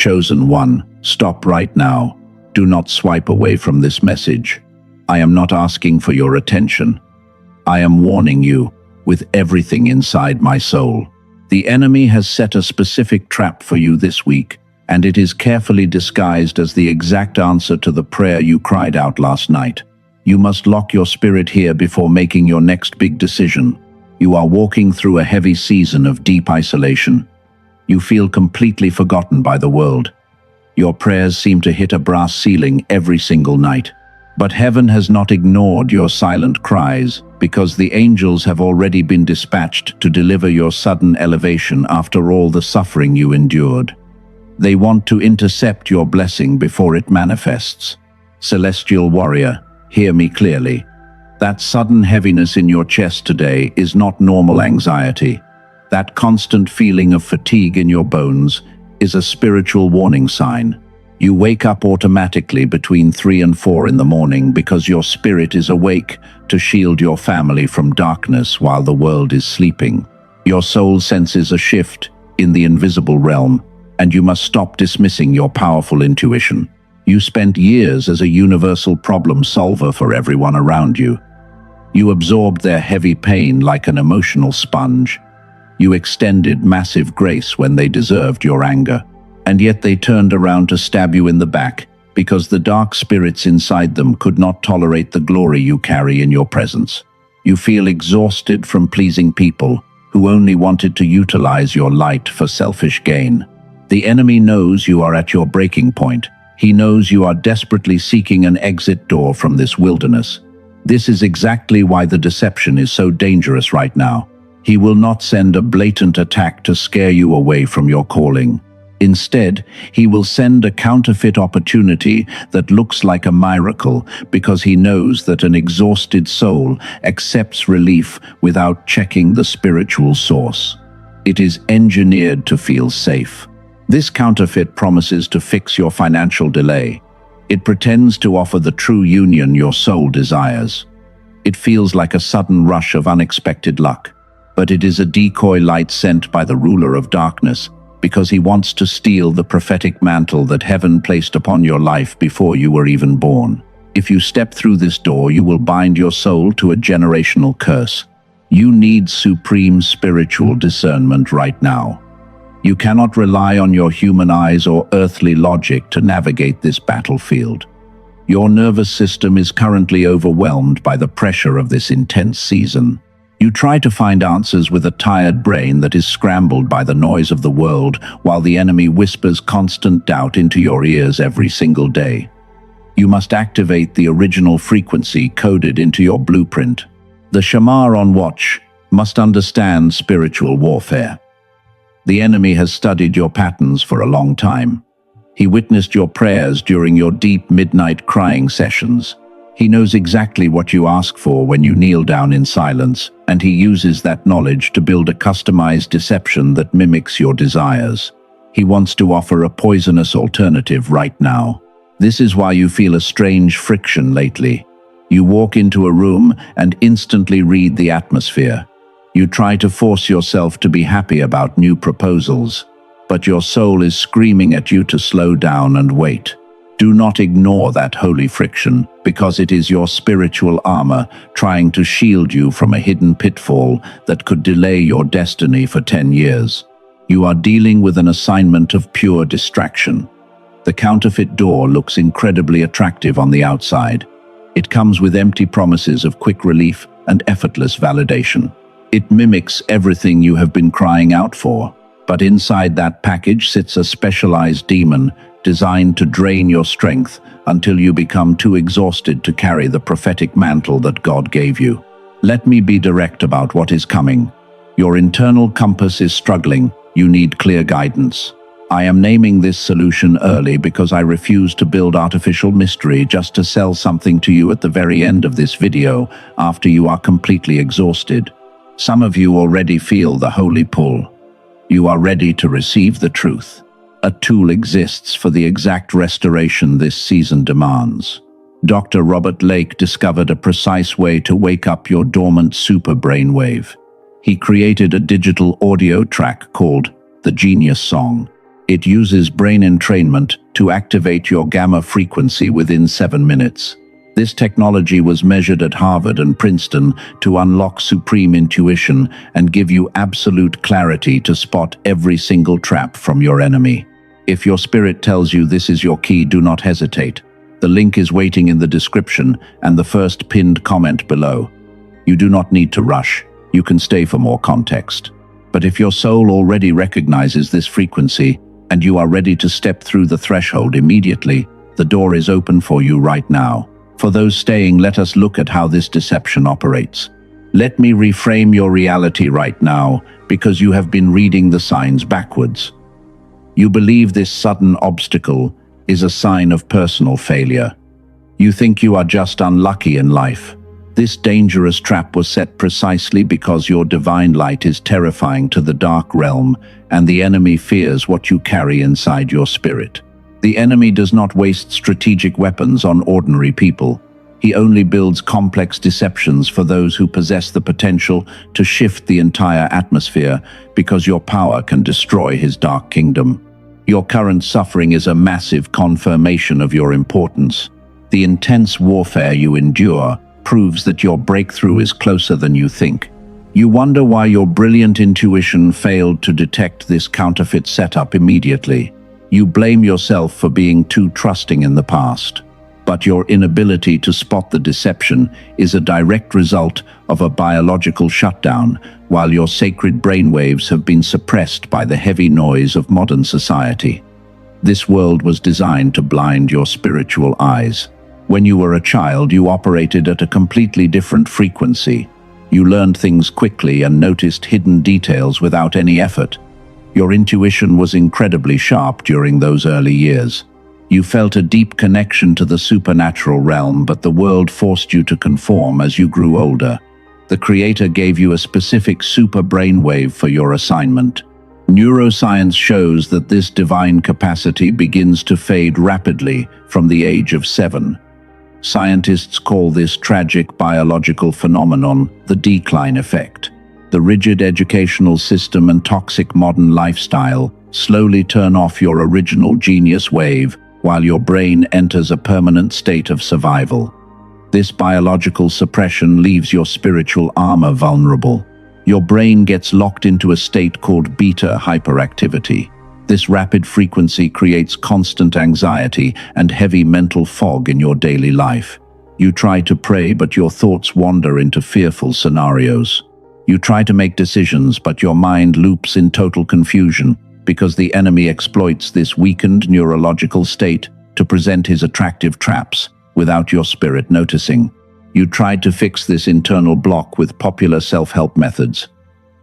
chosen one, stop right now. Do not swipe away from this message. I am not asking for your attention. I am warning you with everything inside my soul. The enemy has set a specific trap for you this week, and it is carefully disguised as the exact answer to the prayer you cried out last night. You must lock your spirit here before making your next big decision. You are walking through a heavy season of deep isolation. You feel completely forgotten by the world. Your prayers seem to hit a brass ceiling every single night. But heaven has not ignored your silent cries, because the angels have already been dispatched to deliver your sudden elevation after all the suffering you endured. They want to intercept your blessing before it manifests. Celestial warrior, hear me clearly. That sudden heaviness in your chest today is not normal anxiety. That constant feeling of fatigue in your bones is a spiritual warning sign. You wake up automatically between 3 and 4 in the morning because your spirit is awake to shield your family from darkness while the world is sleeping. Your soul senses a shift in the invisible realm, and you must stop dismissing your powerful intuition. You spent years as a universal problem solver for everyone around you. You absorbed their heavy pain like an emotional sponge. You extended massive grace when they deserved your anger. And yet they turned around to stab you in the back because the dark spirits inside them could not tolerate the glory you carry in your presence. You feel exhausted from pleasing people who only wanted to utilize your light for selfish gain. The enemy knows you are at your breaking point. He knows you are desperately seeking an exit door from this wilderness. This is exactly why the deception is so dangerous right now. He will not send a blatant attack to scare you away from your calling. Instead, he will send a counterfeit opportunity that looks like a miracle because he knows that an exhausted soul accepts relief without checking the spiritual source. It is engineered to feel safe. This counterfeit promises to fix your financial delay. It pretends to offer the true union your soul desires. It feels like a sudden rush of unexpected luck, but it is a decoy light sent by the ruler of darkness, because he wants to steal the prophetic mantle that heaven placed upon your life before you were even born. If you step through this door, you will bind your soul to a generational curse. You need supreme spiritual discernment right now. You cannot rely on your human eyes or earthly logic to navigate this battlefield. Your nervous system is currently overwhelmed by the pressure of this intense season. You try to find answers with a tired brain that is scrambled by the noise of the world, while the enemy whispers constant doubt into your ears every single day. You must activate the original frequency coded into your blueprint. The Shamar on watch must understand spiritual warfare. The enemy has studied your patterns for a long time. He witnessed your prayers during your deep midnight crying sessions. He knows exactly what you ask for when you kneel down in silence, and he uses that knowledge to build a customized deception that mimics your desires. He wants to offer a poisonous alternative right now. This is why you feel a strange friction lately. You walk into a room and instantly read the atmosphere. You try to force yourself to be happy about new proposals, but your soul is screaming at you to slow down and wait. Do not ignore that holy friction, because it is your spiritual armor trying to shield you from a hidden pitfall that could delay your destiny for 10 years. You are dealing with an assignment of pure distraction. The counterfeit door looks incredibly attractive on the outside. It comes with empty promises of quick relief and effortless validation. It mimics everything you have been crying out for, but inside that package sits a specialized demon designed to drain your strength until you become too exhausted to carry the prophetic mantle that God gave you. Let me be direct about what is coming. Your internal compass is struggling. You need clear guidance. I am naming this solution early because I refuse to build artificial mystery just to sell something to you at the very end of this video after you are completely exhausted. Some of you already feel the holy pull. You are ready to receive the truth. A tool exists for the exact restoration this season demands. Dr. Robert Lake discovered a precise way to wake up your dormant super brainwave. He created a digital audio track called the Genius Song. It uses brain entrainment to activate your gamma frequency within 7 minutes. This technology was measured at Harvard and Princeton to unlock supreme intuition and give you absolute clarity to spot every single trap from your enemy. If your spirit tells you this is your key, do not hesitate. The link is waiting in the description and the first pinned comment below. You do not need to rush. You can stay for more context. But if your soul already recognizes this frequency and you are ready to step through the threshold immediately, the door is open for you right now. For those staying, let us look at how this deception operates. Let me reframe your reality right now, because you have been reading the signs backwards. You believe this sudden obstacle is a sign of personal failure. You think you are just unlucky in life. This dangerous trap was set precisely because your divine light is terrifying to the dark realm, and the enemy fears what you carry inside your spirit. The enemy does not waste strategic weapons on ordinary people. He only builds complex deceptions for those who possess the potential to shift the entire atmosphere, because your power can destroy his dark kingdom. Your current suffering is a massive confirmation of your importance. The intense warfare you endure proves that your breakthrough is closer than you think. You wonder why your brilliant intuition failed to detect this counterfeit setup immediately. You blame yourself for being too trusting in the past. But your inability to spot the deception is a direct result of a biological shutdown, while your sacred brainwaves have been suppressed by the heavy noise of modern society. This world was designed to blind your spiritual eyes. When you were a child, you operated at a completely different frequency. You learned things quickly and noticed hidden details without any effort. Your intuition was incredibly sharp during those early years. You felt a deep connection to the supernatural realm, but the world forced you to conform as you grew older. The Creator gave you a specific super brainwave for your assignment. Neuroscience shows that this divine capacity begins to fade rapidly from the age of 7. Scientists call this tragic biological phenomenon the decline effect. The rigid educational system and toxic modern lifestyle slowly turn off your original genius wave, while your brain enters a permanent state of survival. This biological suppression leaves your spiritual armor vulnerable. Your brain gets locked into a state called beta hyperactivity. This rapid frequency creates constant anxiety and heavy mental fog in your daily life. You try to pray, but your thoughts wander into fearful scenarios. You try to make decisions, but your mind loops in total confusion, because the enemy exploits this weakened neurological state to present his attractive traps without your spirit noticing. You tried to fix this internal block with popular self-help methods.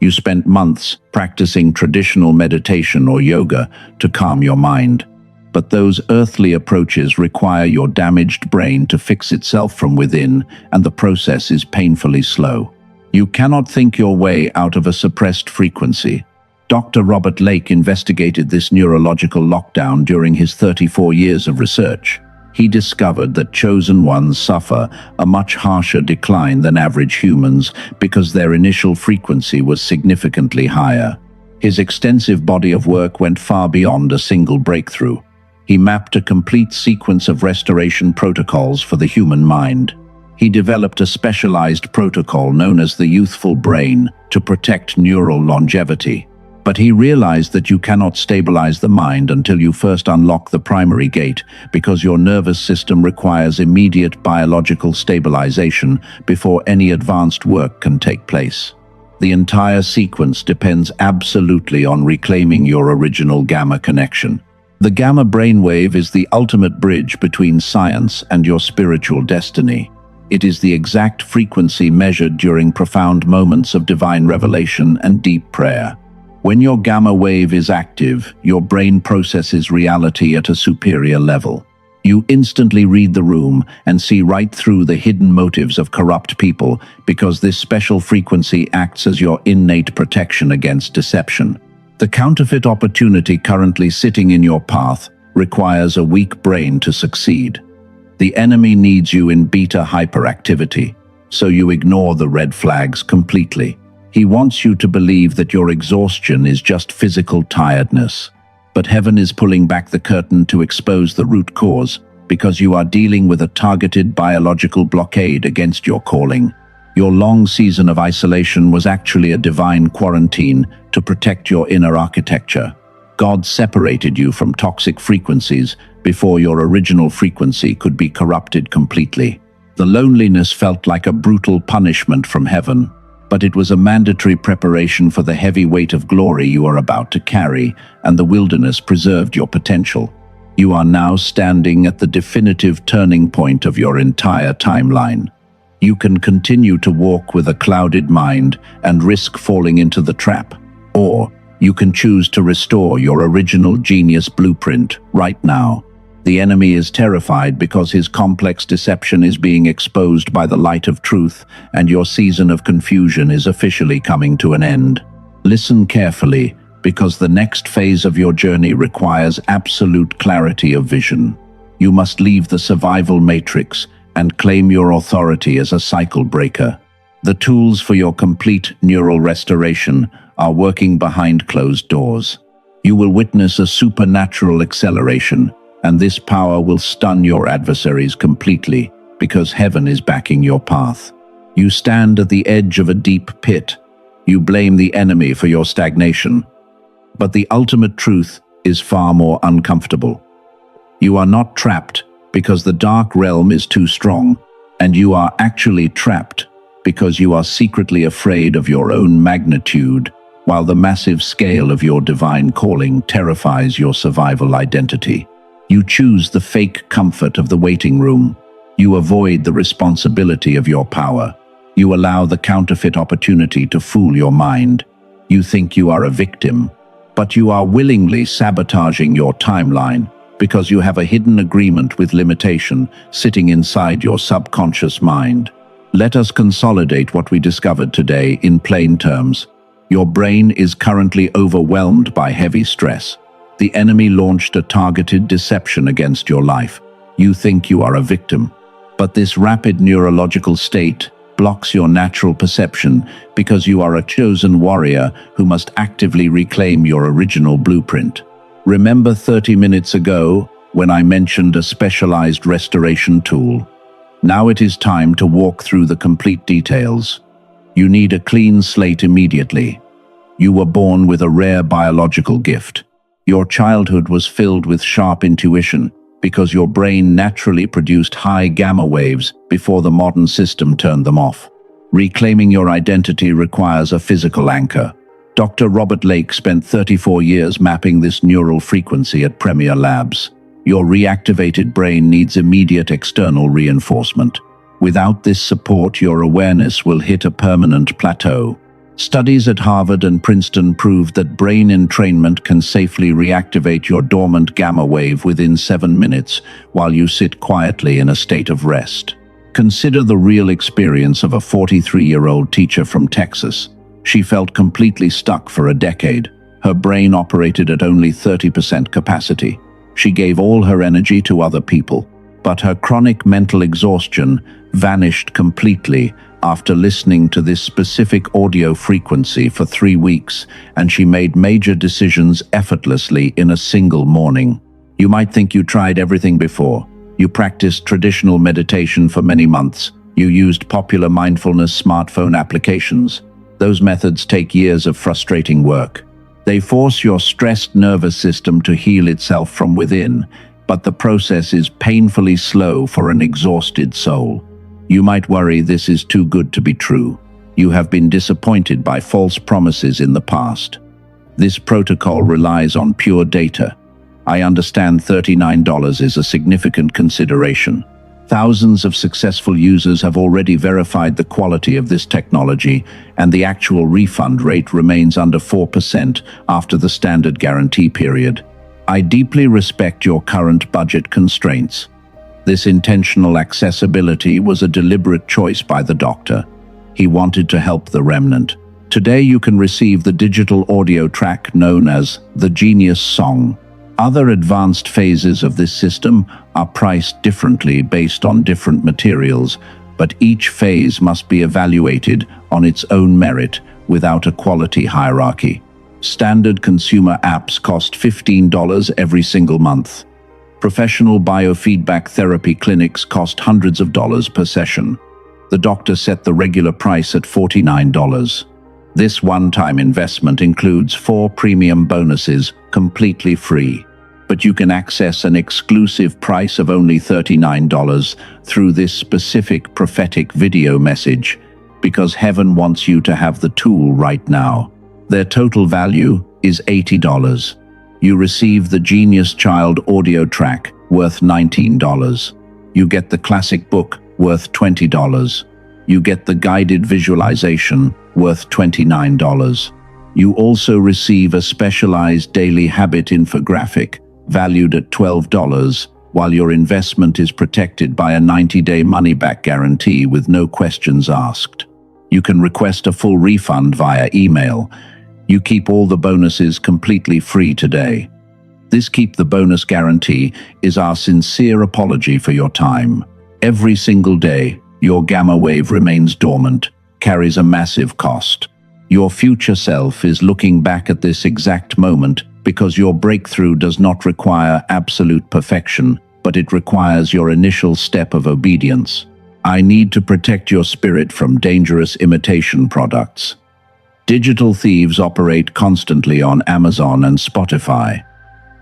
You spent months practicing traditional meditation or yoga to calm your mind. But those earthly approaches require your damaged brain to fix itself from within, and the process is painfully slow. You cannot think your way out of a suppressed frequency. Dr. Robert Lake investigated this neurological lockdown during his 34 years of research. He discovered that chosen ones suffer a much harsher decline than average humans because their initial frequency was significantly higher. His extensive body of work went far beyond a single breakthrough. He mapped a complete sequence of restoration protocols for the human mind. He developed a specialized protocol known as the youthful brain to protect neural longevity. But he realized that you cannot stabilize the mind until you first unlock the primary gate, because your nervous system requires immediate biological stabilization before any advanced work can take place. The entire sequence depends absolutely on reclaiming your original gamma connection. The gamma brainwave is the ultimate bridge between science and your spiritual destiny. It is the exact frequency measured during profound moments of divine revelation and deep prayer. When your gamma wave is active, your brain processes reality at a superior level. You instantly read the room and see right through the hidden motives of corrupt people, because this special frequency acts as your innate protection against deception. The counterfeit opportunity currently sitting in your path requires a weak brain to succeed. The enemy needs you in beta hyperactivity, so you ignore the red flags completely. He wants you to believe that your exhaustion is just physical tiredness. But heaven is pulling back the curtain to expose the root cause, because you are dealing with a targeted biological blockade against your calling. Your long season of isolation was actually a divine quarantine to protect your inner architecture. God separated you from toxic frequencies before your original frequency could be corrupted completely. The loneliness felt like a brutal punishment from heaven, but it was a mandatory preparation for the heavy weight of glory you are about to carry, and the wilderness preserved your potential. You are now standing at the definitive turning point of your entire timeline. You can continue to walk with a clouded mind and risk falling into the trap, or you can choose to restore your original genius blueprint right now. The enemy is terrified because his complex deception is being exposed by the light of truth, and your season of confusion is officially coming to an end. Listen carefully, because the next phase of your journey requires absolute clarity of vision. You must leave the survival matrix and claim your authority as a cycle breaker. The tools for your complete neural restoration are working behind closed doors. You will witness a supernatural acceleration, and this power will stun your adversaries completely, because heaven is backing your path. You stand at the edge of a deep pit. You blame the enemy for your stagnation. But the ultimate truth is far more uncomfortable. You are not trapped because the dark realm is too strong, and you are actually trapped because you are secretly afraid of your own magnitude, while the massive scale of your divine calling terrifies your survival identity. You choose the fake comfort of the waiting room. You avoid the responsibility of your power. You allow the counterfeit opportunity to fool your mind. You think you are a victim, but you are willingly sabotaging your timeline because you have a hidden agreement with limitation sitting inside your subconscious mind. Let us consolidate what we discovered today in plain terms. Your brain is currently overwhelmed by heavy stress. The enemy launched a targeted deception against your life. You think you are a victim, but this rapid neurological state blocks your natural perception because you are a chosen warrior who must actively reclaim your original blueprint. Remember 30 minutes ago when I mentioned a specialized restoration tool? Now it is time to walk through the complete details. You need a clean slate immediately. You were born with a rare biological gift. Your childhood was filled with sharp intuition because your brain naturally produced high gamma waves before the modern system turned them off. Reclaiming your identity requires a physical anchor. Dr. Robert Lake spent 34 years mapping this neural frequency at Premier Labs. Your reactivated brain needs immediate external reinforcement. Without this support, your awareness will hit a permanent plateau. Studies at Harvard and Princeton proved that brain entrainment can safely reactivate your dormant gamma wave within 7 minutes while you sit quietly in a state of rest. Consider the real experience of a 43-year-old teacher from Texas. She felt completely stuck for a decade. Her brain operated at only 30% capacity. She gave all her energy to other people, but her chronic mental exhaustion vanished completely after listening to this specific audio frequency for 3 weeks, and she made major decisions effortlessly in a single morning. You might think you tried everything before. You practiced traditional meditation for many months. You used popular mindfulness smartphone applications. Those methods take years of frustrating work. They force your stressed nervous system to heal itself from within, but the process is painfully slow for an exhausted soul. You might worry this is too good to be true. You have been disappointed by false promises in the past. This protocol relies on pure data. I understand $39 is a significant consideration. Thousands of successful users have already verified the quality of this technology, and the actual refund rate remains under 4% after the standard guarantee period. I deeply respect your current budget constraints. This intentional accessibility was a deliberate choice by the doctor. He wanted to help the remnant. Today you can receive the digital audio track known as the Genius Song. Other advanced phases of this system are priced differently based on different materials, but each phase must be evaluated on its own merit without a quality hierarchy. Standard consumer apps cost $15 every single month. Professional biofeedback therapy clinics cost hundreds of dollars per session. The doctor set the regular price at $49. This one-time investment includes 4 premium bonuses completely free. But you can access an exclusive price of only $39 through this specific prophetic video message, because heaven wants you to have the tool right now. Their total value is $80. You receive the Genius Child audio track, worth $19. You get the classic book, worth $20. You get the guided visualization, worth $29. You also receive a specialized daily habit infographic, valued at $12, while your investment is protected by a 90-day money-back guarantee with no questions asked. You can request a full refund via email. You keep all the bonuses completely free today. This keep the bonus guarantee is our sincere apology for your time. Every single day, your gamma wave remains dormant, carries a massive cost. Your future self is looking back at this exact moment because your breakthrough does not require absolute perfection, but it requires your initial step of obedience. I need to protect your spirit from dangerous imitation products. Digital thieves operate constantly on Amazon and Spotify.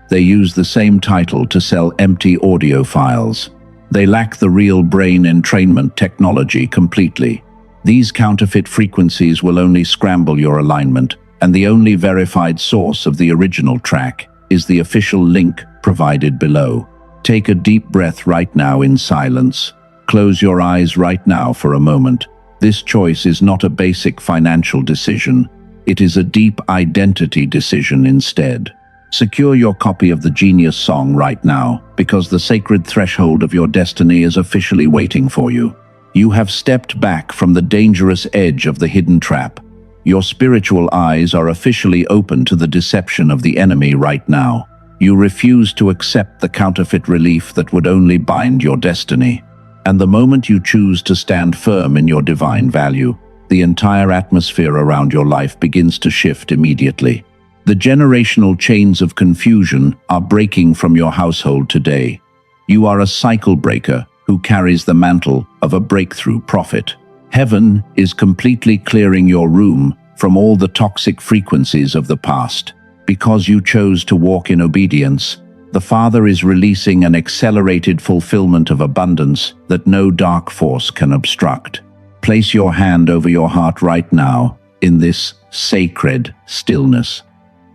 They use the same title to sell empty audio files. They lack the real brain entrainment technology completely. These counterfeit frequencies will only scramble your alignment, and the only verified source of the original track is the official link provided below. Take a deep breath right now in silence. Close your eyes right now for a moment. This choice is not a basic financial decision. It is a deep identity decision instead. Secure your copy of the Genius song right now, because the sacred threshold of your destiny is officially waiting for you. You have stepped back from the dangerous edge of the hidden trap. Your spiritual eyes are officially open to the deception of the enemy right now. You refuse to accept the counterfeit relief that would only bind your destiny. And the moment you choose to stand firm in your divine value, the entire atmosphere around your life begins to shift immediately. The generational chains of confusion are breaking from your household today. You are a cycle breaker who carries the mantle of a breakthrough prophet. Heaven is completely clearing your room from all the toxic frequencies of the past. Because you chose to walk in obedience, the Father is releasing an accelerated fulfillment of abundance that no dark force can obstruct. Place your hand over your heart right now in this sacred stillness.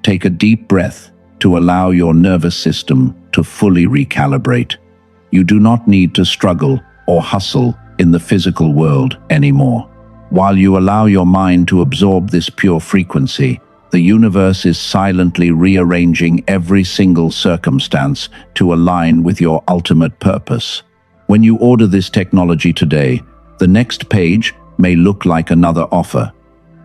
Take a deep breath to allow your nervous system to fully recalibrate. You do not need to struggle or hustle in the physical world anymore. While you allow your mind to absorb this pure frequency, the universe is silently rearranging every single circumstance to align with your ultimate purpose. When you order this technology today, the next page may look like another offer.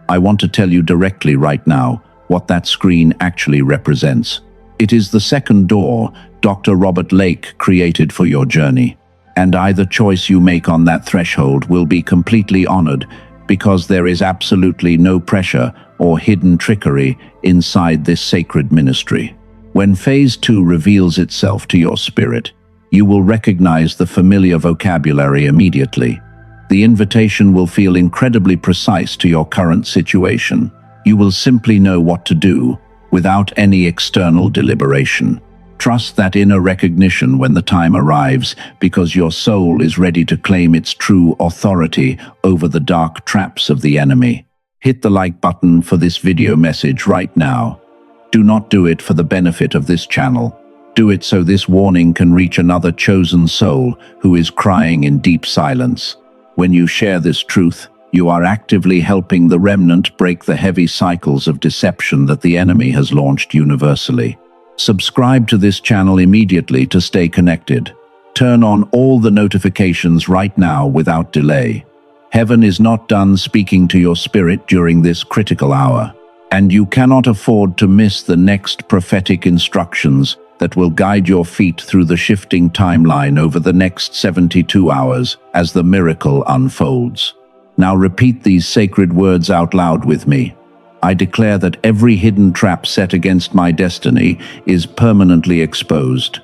I want to tell you directly right now what that screen actually represents. It is the second door Dr. Robert Lake created for your journey. And either choice you make on that threshold will be completely honored, because there is absolutely no pressure or hidden trickery inside this sacred ministry. When Phase 2 reveals itself to your spirit, you will recognize the familiar vocabulary immediately. The invitation will feel incredibly precise to your current situation. You will simply know what to do without any external deliberation. Trust that inner recognition when the time arrives, because your soul is ready to claim its true authority over the dark traps of the enemy. Hit the like button for this video message right now. Do not do it for the benefit of this channel. Do it so this warning can reach another chosen soul who is crying in deep silence. When you share this truth, you are actively helping the remnant break the heavy cycles of deception that the enemy has launched universally. Subscribe to this channel immediately to stay connected. Turn on all the notifications right now without delay. Heaven is not done speaking to your spirit during this critical hour, and you cannot afford to miss the next prophetic instructions that will guide your feet through the shifting timeline over the next 72 hours as the miracle unfolds. Now repeat these sacred words out loud with me. I declare that every hidden trap set against my destiny is permanently exposed.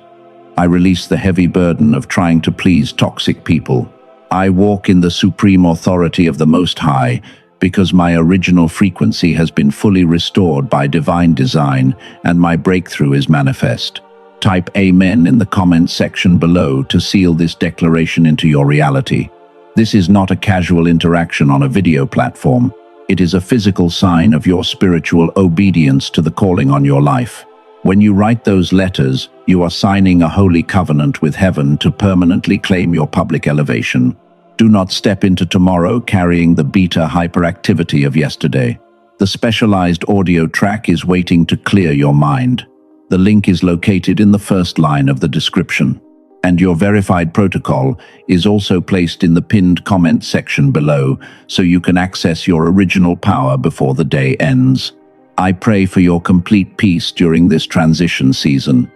I release the heavy burden of trying to please toxic people. I walk in the supreme authority of the Most High because my original frequency has been fully restored by divine design and my breakthrough is manifest. Type Amen in the comment section below to seal this declaration into your reality. This is not a casual interaction on a video platform. It is a physical sign of your spiritual obedience to the calling on your life. When you write those letters, you are signing a holy covenant with heaven to permanently claim your public elevation. Do not step into tomorrow carrying the beta hyperactivity of yesterday. The specialized audio track is waiting to clear your mind. The link is located in the first line of the description. And your verified protocol is also placed in the pinned comment section below so you can access your original power before the day ends. I pray for your complete peace during this transition season.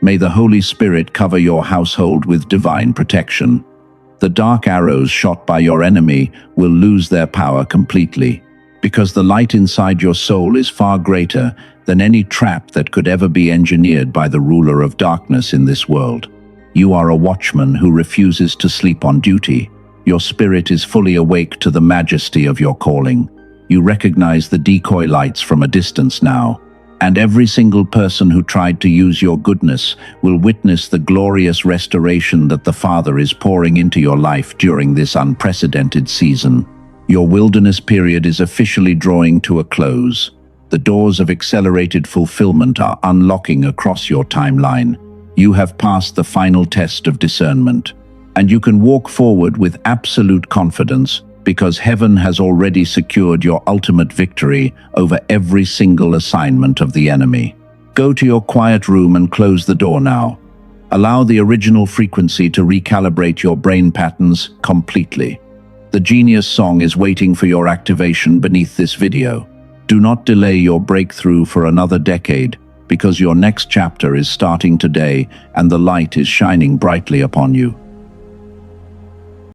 May the Holy Spirit cover your household with divine protection. The dark arrows shot by your enemy will lose their power completely, because the light inside your soul is far greater than any trap that could ever be engineered by the ruler of darkness in this world. You are a watchman who refuses to sleep on duty. Your spirit is fully awake to the majesty of your calling. You recognize the decoy lights from a distance now, and every single person who tried to use your goodness will witness the glorious restoration that the Father is pouring into your life during this unprecedented season. Your wilderness period is officially drawing to a close. The doors of accelerated fulfillment are unlocking across your timeline. You have passed the final test of discernment, and you can walk forward with absolute confidence because heaven has already secured your ultimate victory over every single assignment of the enemy. Go to your quiet room and close the door now. Allow the original frequency to recalibrate your brain patterns completely. The genius song is waiting for your activation beneath this video. Do not delay your breakthrough for another decade, because your next chapter is starting today and the light is shining brightly upon you.